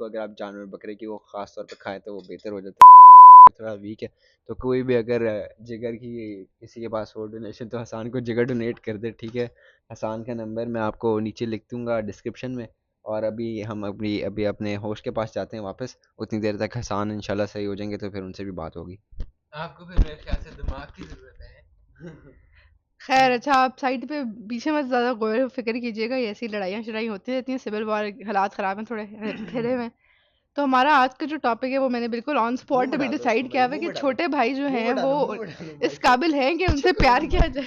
کو اگر آپ جانور بکرے کی وہ خاص طور پہ کھائیں تو وہ بہتر ہو جاتا ہے. تھوڑا ویک ہے تو کوئی بھی اگر جگر کی کسی کے پاس ہو ڈونیشن تو حسان کو جگر ڈونیٹ کر دے, ٹھیک ہے. حسان کا نمبر میں آپ کو نیچے لکھ دوں گا ڈسکرپشن میں. اور ابھی ہم ابھی اپنے ہوسٹ کے پاس جاتے ہیں واپس, اتنی دیر تک حسان انشاءاللہ صحیح ہو جائیں گے تو پھر ان سے بھی بات ہوگی. آپ کو پھر میرے خیال سے دماغ کی ضرورت ہے. خیر اچھا, آپ سائڈ پہ پیچھے مت زیادہ غور و فکر کیجیے گا, ایسی لڑائیاں شڑائیاں ہوتی رہتی ہیں, سول وار حالات خراب ہیں تھوڑے پھیلے ہوئے. تو ہمارا آج کا جو ٹاپک ہے وہ میں نے بالکل آن اسپاٹ ابھی ڈیسائیڈ کیا ہوا ہے کہ چھوٹے بھائی جو ہیں وہ اس قابل ہیں کہ ان سے پیار کیا جائے.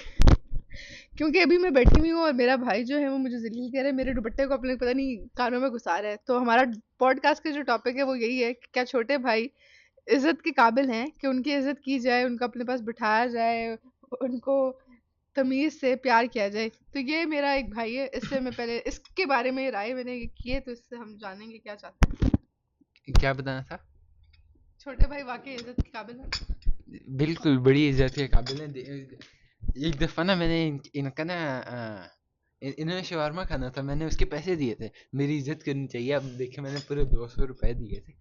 کیونکہ ابھی میں بیٹھی ہوئی ہوں اور میرا بھائی جو ہے وہ مجھے ذلیل کہہ رہا ہے, میرے دوپٹے کو اپنے پتہ نہیں کانوں میں گھسا رہا ہے. تو ہمارا پوڈ کاسٹ کا جو ٹاپک ہے وہ یہی ہے کہ کیا چھوٹے بھائی عزت کے قابل ہیں, کہ ان کی عزت کی جائے, ان کو اپنے پاس بٹھایا جائے, ان کو تمیز سے پیار کیا جائے. تو یہ میرا ایک بھائی ہے, اس سے میں پہلے اس کے بارے میں رائے میں نے کی ہے, تو اس سے ہم جانیں گے کیا چاہتے ہیں. کیا بتانا تھا؟ چھوٹے بھائی واقعی عزت کے قابل ہیں؟ بالکل بڑی عزت کے قابل ہیں. ایک دفعہ نا میں نے ان کا نا انہوں نے شاورما کھانا تھا, میں نے اس کے پیسے دیے تھے. میری عزت کرنی چاہیے. اب دیکھیں میں نے پورے 200 روپے دیے تھے,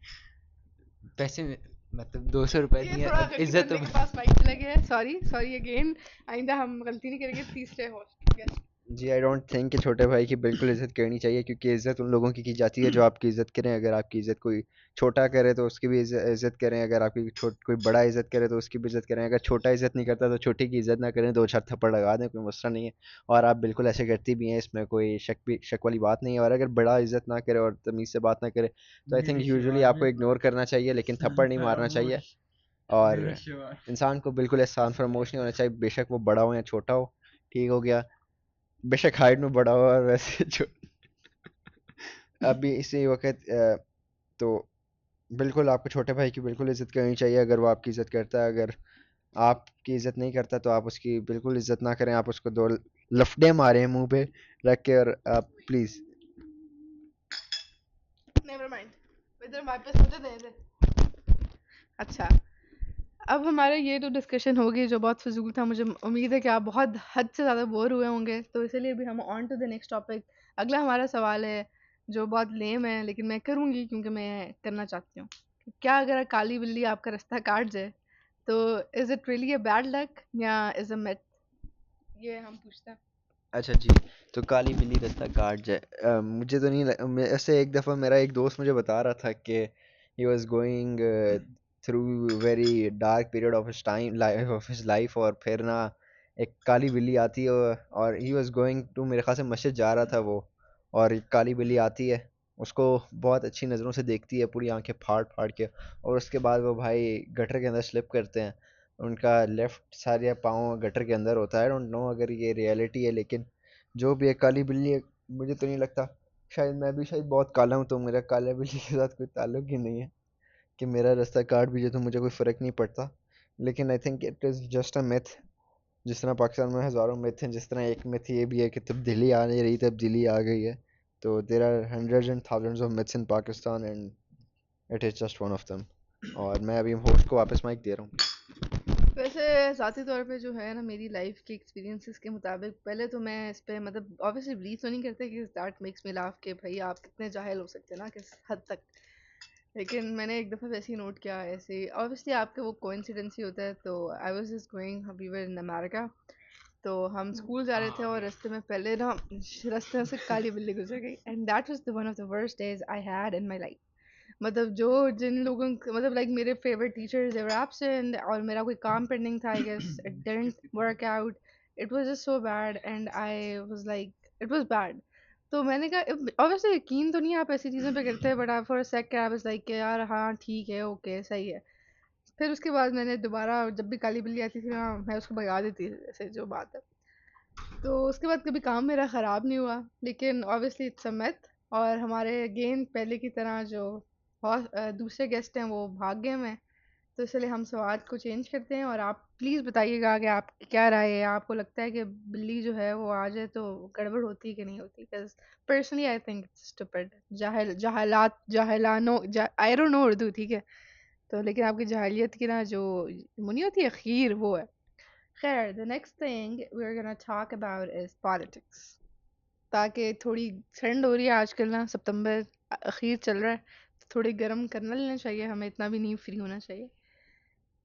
پیسے مطلب 200 روپے دیے. عزت کے پاس مائک چلا گیا ہے, سوری اگین, آئندہ ہم غلطی نہیں کریں گے. تیسرے ہوسٹ گیسٹ. جی آئی ڈونٹ تھنک کہ چھوٹے بھائی کی بالکل عزت کرنی چاہیے, کیونکہ عزت ان لوگوں کی جاتی ہے جو آپ کی عزت کریں. اگر آپ کی عزت کوئی چھوٹا کرے تو اس کی بھی عزت کریں, اگر آپ کی کوئی بڑا عزت کرے تو اس کی بھی عزت کریں. اگر چھوٹا عزت نہیں کرتا تو چھوٹے کی عزت نہ کریں, 2-4 تھپڑ لگا دیں, کوئی مسئلہ نہیں ہے. اور آپ بالکل ایسے کرتی بھی ہیں, اس میں کوئی شک والی بات نہیں ہے. اور اگر بڑا عزت نہ کرے اور تمیز سے بات نہ کرے تو آئی تھنک یوزلی آپ کو اگنور کرنا چاہیے, لیکن تھپڑ نہیں مارنا چاہیے. اور انسان کو بالکل احسان فراموش نہیں ہونا چاہیے, بے شک وہ بڑا ہو یا چھوٹا ہو. ٹھیک ہو گیا, بے شک ہائٹ میں بڑا ہوا اور ویسے ابھی اسی وقت تو بالکل آپ کو چھوٹے بھائی کی بالکل عزت کرنی چاہیے اگر وہ آپ کی عزت کرتا ہے. اگر آپ کی عزت نہیں کرتا تو آپ اس کی بالکل عزت نہ کریں, آپ اس کو 2 لفڑے ماریں منہ پہ رکھ کے. اور آپ پلیز نیور مائنڈ, ادھر واپس مجھے دے دے. اچھا, اب ہمارے یہ تو ڈسکشن ہوگی جو بہت فضول تھا. مجھے امید ہے کہ آپ بہت حد سے زیادہ بور ہوئے ہوں گے, تو اسی لیے بھی ہم on to the next topic. اگلا ہمارا سوال ہے جو بہت لیم ہے, لیکن میں کروں گی کیونکہ میں کرنا چاہتی ہوں. کیا اگر کالی بلی آپ کا رستہ کاٹ جائے تو is it really a bad luck یا از اے میتھ, یہ ہم پوچھتے ہیں. اچھا جی, تو کالی بلی رستہ کاٹ جائے, مجھے تو نہیں ایسے. ایک دفعہ میرا ایک دوست مجھے بتا رہا تھا کہ he was going through very dark period of his life, اور پھر نا ایک کالی بلی آتی ہے, اور ہی واز گوئنگ ٹو, میرے خیال سے مسجد جا رہا تھا وہ, اور ایک کالی بلی آتی ہے, اس کو بہت اچھی نظروں سے دیکھتی ہے, پوری آنکھیں پھاڑ کے, اور اس کے بعد وہ بھائی گٹر کے اندر سلپ کرتے ہیں. ان کا لیفٹ سارے پاؤں گٹر کے اندر ہوتا ہے. ڈونٹ نو اگر یہ ریئلٹی ہے, لیکن جو بھی ایک کالی بلی ہے, مجھے تو نہیں لگتا, شاید میں بھی شاید بہت کالا ہوں تو میرا کالا بلی کے ساتھ کوئی تعلق ہی نہیں ہے, کہ میرا رستہ کاٹ بھی جائے تو مجھے کوئی فرق نہیں پڑتا. لیکن I think it is just a math. جس طرح پاکستان میں ہزاروں میتھ ہیں, جس طرح ایک میتھ یہ بھی ہے کہ تبدیلی آ نہیں رہی, تبدیلی آ گئی ہے. تو there are hundreds and thousands of maths in Pakistan, and it is just one of them. اور میں ابھی ہوسٹ کو واپس مائک دے رہا ہوں. ویسے ذاتی طور پہ جو ہے نا, میری لائف کے ایکسپیرینسز کے مطابق, پہلے تو میں اس پہ مطلب آبویسلی بلیو تو نہیں کرتے کہ دیٹ میکس می لاف, کہ بھائی آپ کتنے جاہل ہو سکتے ہیں نا کس حد تک. لیکن میں نے ایک دفعہ ویسے ہی نوٹ کیا, ایسے آبویسلی آپ کے وہ کوئنسیڈنس ہی ہوتا ہے. تو I was just going, we were in America, تو ہم اسکول جا رہے تھے, اور رستے میں پہلے نا رستے سے کالی بلی گزر گئی, and that was one of the worst days I had in my life. مطلب جن لوگوں مطلب لائک میرے favourite teachers they were absent, اور میرا کوئی کام پینڈنگ تھا, I guess it didn't work out, it was just so bad, and I was like it was bad. تو میں نے کہا obviously یقین تو نہیں آپ ایسی چیزوں پہ کرتے, but for a sec I was like کہ یار ہاں ٹھیک ہے, اوکے صحیح ہے. پھر اس کے بعد میں نے دوبارہ جب بھی کالی بلی آتی تھی نا, میں اس کو بگا دیتی تھی, ایسے جو بات ہے. تو اس کے بعد کبھی کام میرا خراب نہیں ہوا, لیکن obviously it's a myth. اور ہمارے اگین پہلے کی طرح جو دوسرے گیسٹ ہیں وہ بھاگ گئے ہیں, تو اس لیے ہم سوال کو چینج کرتے ہیں, اور آپ پلیز بتائیے گا کہ آپ کی کیا رائے ہے. آپ کو لگتا ہے کہ بلی جو ہے وہ آ جائے تو گڑبڑ ہوتی ہے کہ نہیں ہوتی؟ Because personally I think it's stupid, جاہلانو آئی ڈونٹ نو اردو, ٹھیک ہے, تو لیکن آپ کی جاہلیت کی نا جو منی ہوتی ہے خیر, وہ ہے. خیر, the next thing we're gonna talk about is politics. تاکہ تھوڑی ٹھنڈ ہو رہی ہے آج کل نا, ستمبر اخیر چل رہا ہے, تھوڑے گرم کرنا لینا چاہیے، ہمیں اتنا بھی نہیں فری ہونا چاہیے.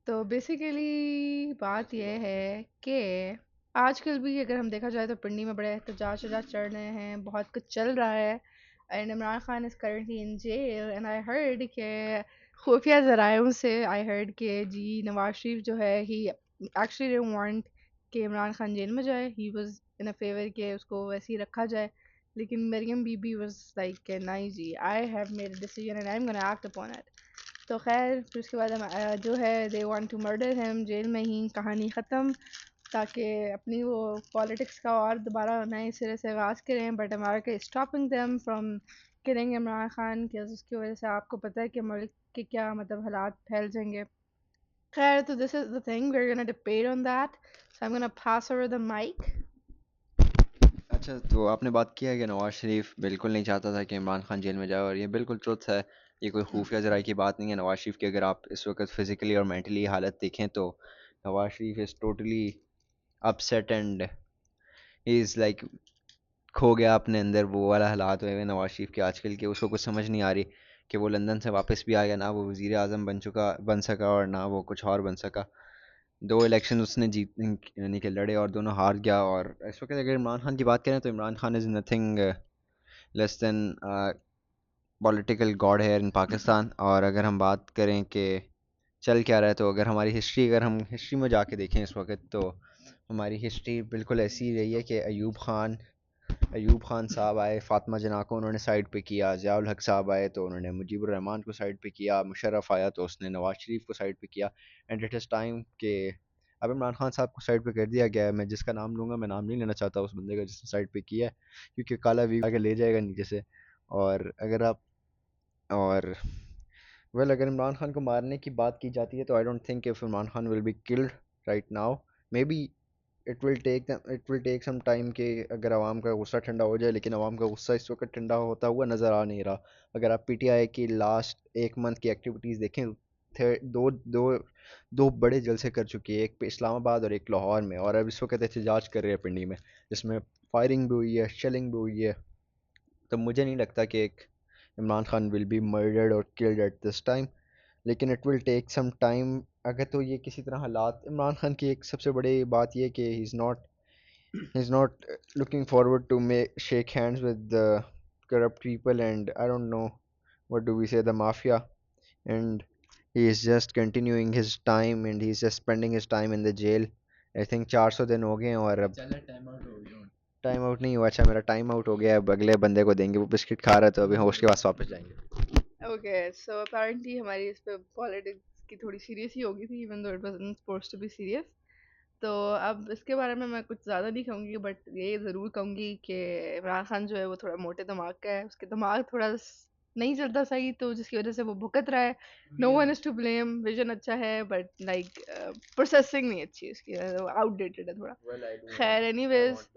تو بیسیکلی بات یہ ہے کہ آج کل بھی اگر ہم دیکھا جائے تو پنڈی میں بڑے احتجاج چڑھ رہے ہیں، بہت کچھ چل رہا ہے. And Imran Khan is currently in jail. And I heard کہ خفیہ ذرائعوں سے آئی ہرڈ کہ جی نواز شریف جو ہے ہی ایکچولی ڈونٹ وانٹ کہ عمران خان جیل میں جائے. He was in a fever کہ اس کو ویسے ہی رکھا جائے. لیکن Maryam Bibi was like کہ نہیں جی I have made a decision and I am gonna act upon it. تو خیر پھر اس کے بعد جو ہے دے وانٹ ٹو مرڈر ہم، جیل میں ہی کہانی ختم، تاکہ اپنی وہ پالیٹکس کا اور دوبارہ نئے سرے سے آغاز کریں. But America stopping them from caring Imran Khan کہ اس کی وجہ سے آپ کو پتہ ہے کہ ملک کے کیا مطلب حالات پھیل جائیں گے. خیر تو this is the thing we are gonna debate on that. So I am gonna pass over the mic. اچھا، تو آپ نے بات کیا ہے کہ نواز شریف بالکل نہیں چاہتا تھا کہ عمران خان جیل میں جائے، اور یہ بالکل ٹروتھ ہے. یہ کوئی خفیہ ذرائع کی بات نہیں ہے. نواز شریف کی اگر آپ اس وقت فزیکلی اور مینٹلی حالت دیکھیں تو Nawaz Sharif is totally upset and he is like کھو گیا اپنے اندر. وہ والا حالات ہوئے ہوئے نواز شریف کے آج کل کے. اس کو کچھ سمجھ نہیں آ رہی کہ وہ لندن سے واپس بھی آ گیا، نہ وہ وزیر اعظم بن سکا اور نہ وہ کچھ اور بن سکا. 2 الیکشن اس نے جیت یعنی کہ لڑے اور دونوں ہار گیا. اور اس وقت اگر عمران خان کی بات کریں تو Imran Khan is nothing less than political god here in Pakistan. اور اگر ہم بات کریں کہ چل کیا رہا ہے تو اگر ہم ہسٹری میں جا کے دیکھیں اس وقت تو ہماری ہسٹری بالکل ایسی رہی ہے کہ ایوب خان صاحب آئے، فاطمہ جناح کو انہوں نے سائڈ پہ کیا. ضیاء الحق صاحب آئے تو انہوں نے مجیب الرحمان کو سائڈ پہ کیا. مشرف آیا تو اس نے نواز شریف کو سائڈ پہ کیا. اینڈ اٹ از ٹائم کہ اب عمران خان صاحب کو سائڈ پہ کر دیا گیا ہے. میں جس کا نام لوں گا میں نام نہیں لینا چاہتا اس بندے کا جس نے سائڈ پہ کیا ہے، کیونکہ کالا وی آگے لے جائے گا نیچے سے. اور اگر عمران خان کو مارنے کی بات کی جاتی ہے تو I don't think if Imran Khan will be killed right now. Maybe it will take some time کہ اگر عوام کا غصہ ٹھنڈا ہو جائے. لیکن عوام کا غصہ اس وقت ٹھنڈا ہوتا ہوا نظر آ نہیں رہا. اگر آپ پی ٹی آئی کی لاسٹ 1 منتھ کی ایکٹیویٹیز دیکھیں، دو بڑے جلسے کر چکی ہے، ایک پہ اسلام آباد اور ایک لاہور میں. اور اب اس وقت احتجاج کر رہے ہیں پنڈی میں، جس میں فائرنگ بھی ہوئی ہے، شیلنگ بھی ہوئی ہے. تو مجھے نہیں لگتا کہ ایک Imran Khan will be murdered اور کلڈ ایٹ دس ٹائم. لیکن it will take some time. اگر تو یہ کسی طرح حالات، عمران خان کی ایک سب سے بڑی بات یہ کہ he is not looking forward to shake hands with the corrupt people and I don't know what do we say, the mafia. And he is just continuing his time and he's just spending his time in the jail. I think 400 دن ہو گئے ہیں اور اب چلے time out ہو گیا. Time out نہیں ہوا. اچھا میرا ٹائم آؤٹ ہو گیا. اب اگلے بندے کو دیں گے، وہ بسکٹ کھا رہا ہے تو ابھی ہم اس کے پاس واپس جائیں گے. اوکے سو اپیرنٹلی ہماری اس پہ پالیٹکس کی تھوڑی سیریس ہی ہوگی تھی even though it wasn't supposed to be serious. تو اب اس کے بارے میں کچھ زیادہ نہیں کہوں گی، بٹ یہ ضرور کہوں گی کہ عمران خان جو ہے وہ تھوڑا موٹے دماغ کا ہے. اس کے دماغ تھوڑا نہیں چلتا صحیح، تو جس کی وجہ سے وہ بھگت رہا ہے. No one is to blame. Vision اچھا ہے بٹ لائک پروسیسنگ نہیں اچھی اس کی، آؤٹ ڈیٹڈ ہے تھوڑا. خیر اینی ویز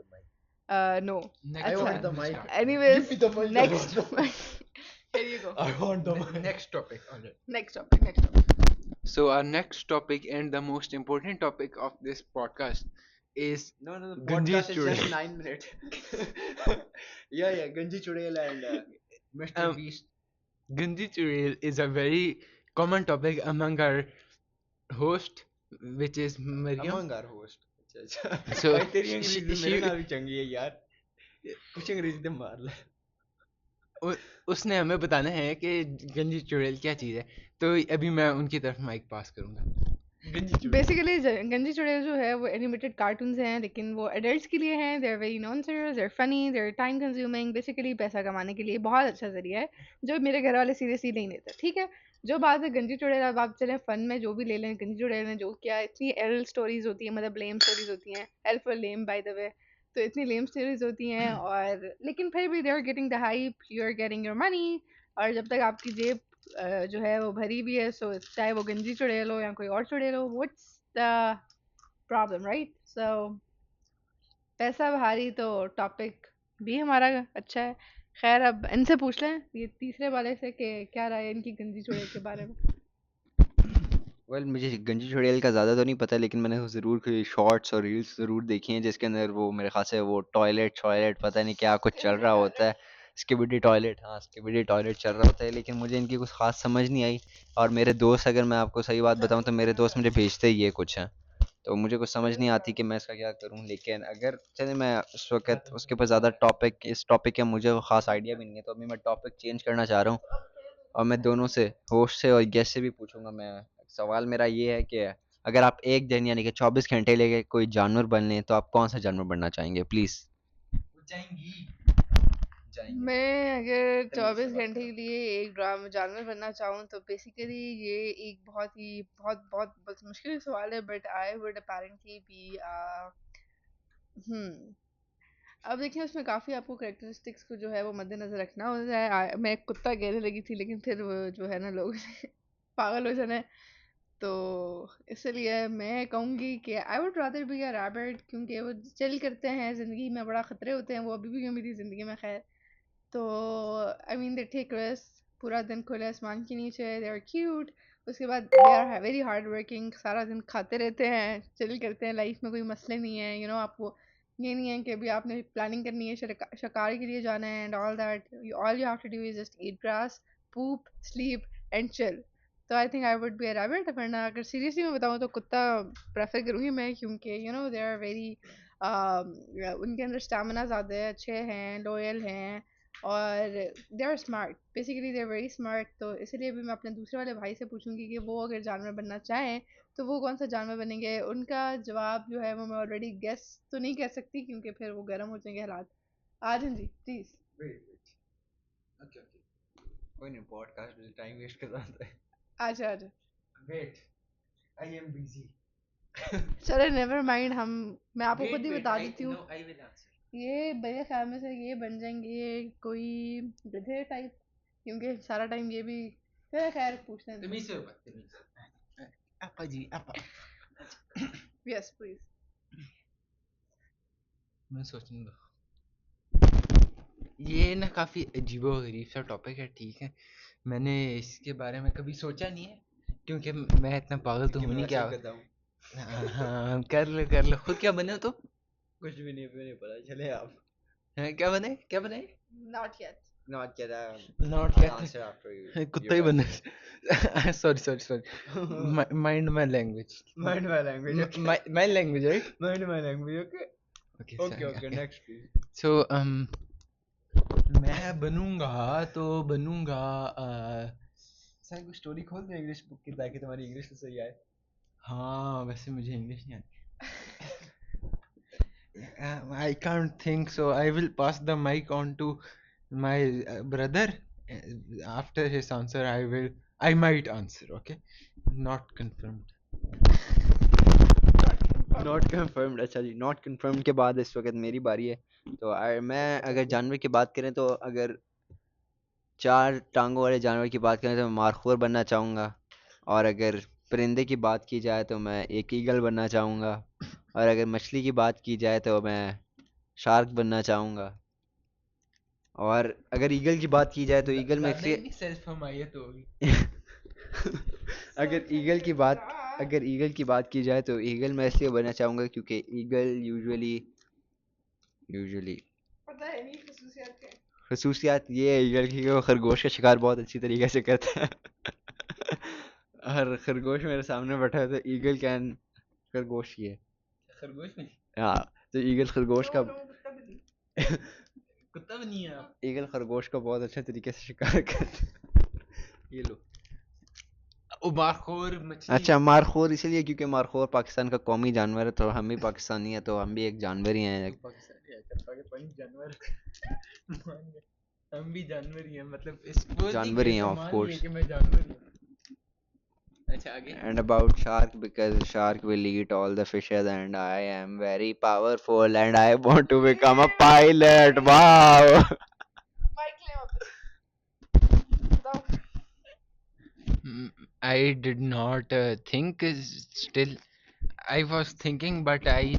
نو اچھا anyways next here you go. Next topic. All right. Next topic. So our next topic and the most important topic of this podcast is No, the Ganji podcast is just Chudel. 9 minutes. Yeah, Ganji Chudel and Mr. Beast. Ganji Chudel is a very common topic among our host, which is Maryam. Among our host. اچھا So بھائی تیری انگریزی she- میرے نال بھی چنگی ہے یار، کچھ انگریزی تے مار لے. اس نے ہمیں بتانا ہے کہ گنجی چڑیل کیا چیز ہے. تو ابھی میں ان کی طرف مائک پاس کروں گا. بیسیکلی گنجی چڑیل جو ہے وہ اینیمیٹڈ کارٹونز ہیں، لیکن وہ ایڈلٹس کے لیے ہیں. They are very non serious, they are funny, they are time consuming. Basically پیسہ کمانے کے لیے بہت اچھا ذریعہ ہے جو میرے گھر والے سیریسلی نہیں لیتے. ٹھیک ہے، جو بات ہے گنجی چڑیل، اب آپ چلیں فن میں جو بھی لے لیں، گنجی چڑیل نے جو کیا اتنی ایل اسٹوریز ہوتی ہیں، مطلب لیم اسٹوریز ہوتی ہیں. ایل فار لیم بائی دا وے. تو اتنی لیم اسٹوریز ہوتی ہیں اور لیکن پھر بھی they are getting the hype, you are getting your money. اور جب تک آپ کی جیب جو ہے وہ بھری بھی ہے، سو چاہے وہ گنجی چڑیل ہو یا کوئی اور چڑیل ہو، واٹس دا پرابلم رائٹ. سو پیسہ بھاری تو ٹاپک بھی ہمارا اچھا ہے. خیر اب ان سے پوچھ لیں یہ تیسرے والے سے کہ کیا رائے ہے ان کی گنجی چڑیل کے بارے میں. ویل مجھے گنجی چڑیل کا زیادہ تو نہیں پتہ، لیکن میں نے ضرور کوئی شارٹس اور ریلس ضرور دیکھی ہیں جس کے اندر وہ میرے خیال سے وہ ٹوائلٹ پتہ نہیں کیا کچھ چل رہا ہوتا ہے. اسکیبیڈی ٹوائلٹ، ہاں اسکیبیڈی ٹوائلٹ چل رہا ہوتا ہے، لیکن مجھے ان کی کچھ خاص سمجھ نہیں آئی. اور میرے دوست، اگر میں آپ کو صحیح بات بتاؤں تو میرے دوست مجھے بھیجتے ہی یہ کچھ ہیں، تو مجھے کچھ سمجھ نہیں آتی کہ میں اس کا کیا کروں. لیکن اگر چلے میں اس وقت اس کے اوپر زیادہ اس ٹاپک کا مجھے خاص آئیڈیا بھی نہیں ہے، تو ابھی میں ٹاپک چینج کرنا چاہ رہا ہوں اور میں دونوں سے، ہوسٹ سے اور گیسٹ سے بھی پوچھوں گا. میں سوال میرا یہ ہے کہ اگر آپ ایک دن یعنی کہ 24 گھنٹے لے کے کوئی جانور بن لیں تو آپ کون سا جانور بننا چاہیں گے پلیز؟ میں اگر 24 گھنٹے کے لیے ایک جانور بننا چاہوں تو بیسیکلی یہ ایک بہت ہی بہت مشکل سوال ہے، but I would apparently be اب دیکھیں اس میں کافی آپ کو کریکٹرسٹکس کو جو ہے وہ مد نظر رکھنا ہوتا ہے. میں ایک کتا کہنے لگی تھی لیکن پھر وہ جو ہے نا لوگ پاگل ہو جانا ہے، تو اس لیے میں کہوں گی کہ I would rather be a rabbit, کیونکہ وہ چل کرتے ہیں، زندگی میں بڑا خطرے ہوتے ہیں، وہ ابھی بھی ہیں میری زندگی میں خیر. تو آئی مین دے ٹیک رسک، پورا دن کھلے آسمان کے نیچے، دے آر کیوٹ. اس کے بعد they are very hard working, سارا دن کھاتے رہتے ہیں، چل کرتے ہیں، لائف میں کوئی مسئلے نہیں ہے. آپ کو یہ نہیں ہے کہ ابھی آپ نے پلاننگ کرنی ہے شکار کے لیے جانا ہے and all that. All you have to do is just eat grass, poop, sleep and chill. تو I think I would be a rabbit. ورنہ اگر سیریسلی میں بتاؤں تو کتا پریفر کروں گی میں، کیونکہ دے آر ویری ان کے اندر اسٹیمنا زیادہ ہے، اچھے ہیں، لوئل ہیں، اور they are smart, basically they are very smart. تو اسی لیے بھی میں اپنے دوسرے والے بھائی سے پوچھوں گی کہ وہ اگر جانور بننا چاہیں تو وہ کون سا جانور بنیں گے. ان کا جواب جو ہے وہ میں آلریڈی گیس تو نہیں کہہ سکتی کیونکہ پھر وہ گرم ہو جائیں گے حالات. آ جائیں جی پلیز. کوئی نہیں، پوڈ کاسٹ میں ٹائم ویسٹ کر رہا تھا. آجا آجا ویٹ، آئی ایم بزی. چلے نیور مائنڈ، میں آپ کو خود ہی بتا دیتی ہوں. نو آئی ول آنسر. یہ میرے خیال میں سے یہ بن جائیں گے کوئی گدھے ٹائپ، کیونکہ سارا ٹائم یہ بھی خیر پوچھتے ہیں. تمیز سے بات، تمیز سے. آپا جی، آپا. یس پلیز. میں سوچنے دو. یہ نا کافی عجیب و غریب سا ٹاپک ہے، ٹھیک ہے. میں نے اس کے بارے میں کبھی سوچا نہیں ہے، کیونکہ میں اتنا پاگل تو ہوں نہیں. کیا ہاں کر لو خود. کیا بنے ہو تو؟ کچھ بھی نہیں پتا. چلے آپ کیا بنے؟ Not yet. ناٹ کہتا ناٹ کیا کتا ہی بنے. Sorry mind my language. Okay next please. So میں بنوں گا سر کو اسٹوری کھول دیں انگلش بک کی تاکہ تمہاری انگلش تو صحیح آئے. ہاں ویسے مجھے انگلش نہیں آتی. I can't think, so I will pass the mic on to my brother. After his answer, I might answer. Okay, not confirmed. Not confirmed. اچھا جی، ناٹ کنفرمڈ کے بعد اس وقت میری باری ہے. تو میں اگر جانور کی بات کریں تو اگر 4 ٹانگوں والے جانور کی بات کریں تو میں مارخور بننا چاہوں گا. اور اگر پرندے کی بات کی جائے تو میں ایک ایگل بننا چاہوں گا. اور اگر مچھلی کی بات کی جائے تو میں شارک بننا چاہوں گا. اور اگر ایگل کی بات کی جائے تو ایگل میں سیلف حمایت ہوگی. اگر ایگل کی بات کی جائے تو ایگل میں اس لیے بننا چاہوں گا کیونکہ ایگل یوزولی پتہ ہے نہیں خصوصیات کیا. خصوصیات یہ ہے ایگل کی کہ وہ خرگوش کا شکار بہت اچھی طریقے سے کرتا ہے. اور خرگوش میرے سامنے بیٹھا ہے تو ایگل کین خرگوش کی ہے. خرگوش میں ہاں تو ایگل خرگوش کا کتا بھی نہیں ہے. ایگل خرگوش کا بہت اچھے طریقے سے شکار کرتا ہے. یہ لو. مارخور مچھلی. اچھا مارخور اس لیے کیونکہ مارخور پاکستان کا قومی جانور ہے، تو ہم بھی پاکستانی ہیں تو ہم بھی ایک جانور ہی ہیں. پاکستانی جانور ہم بھی جانور ہی ہیں، مطلب اس جانور ہی ہیں آف کورس. کہ میں جانور ہوں. اچھا آگے. And about shark, because shark will eat all the fishes and I am very powerful and I want to become a pilot. Wow. I did not think still. I was thinking, but I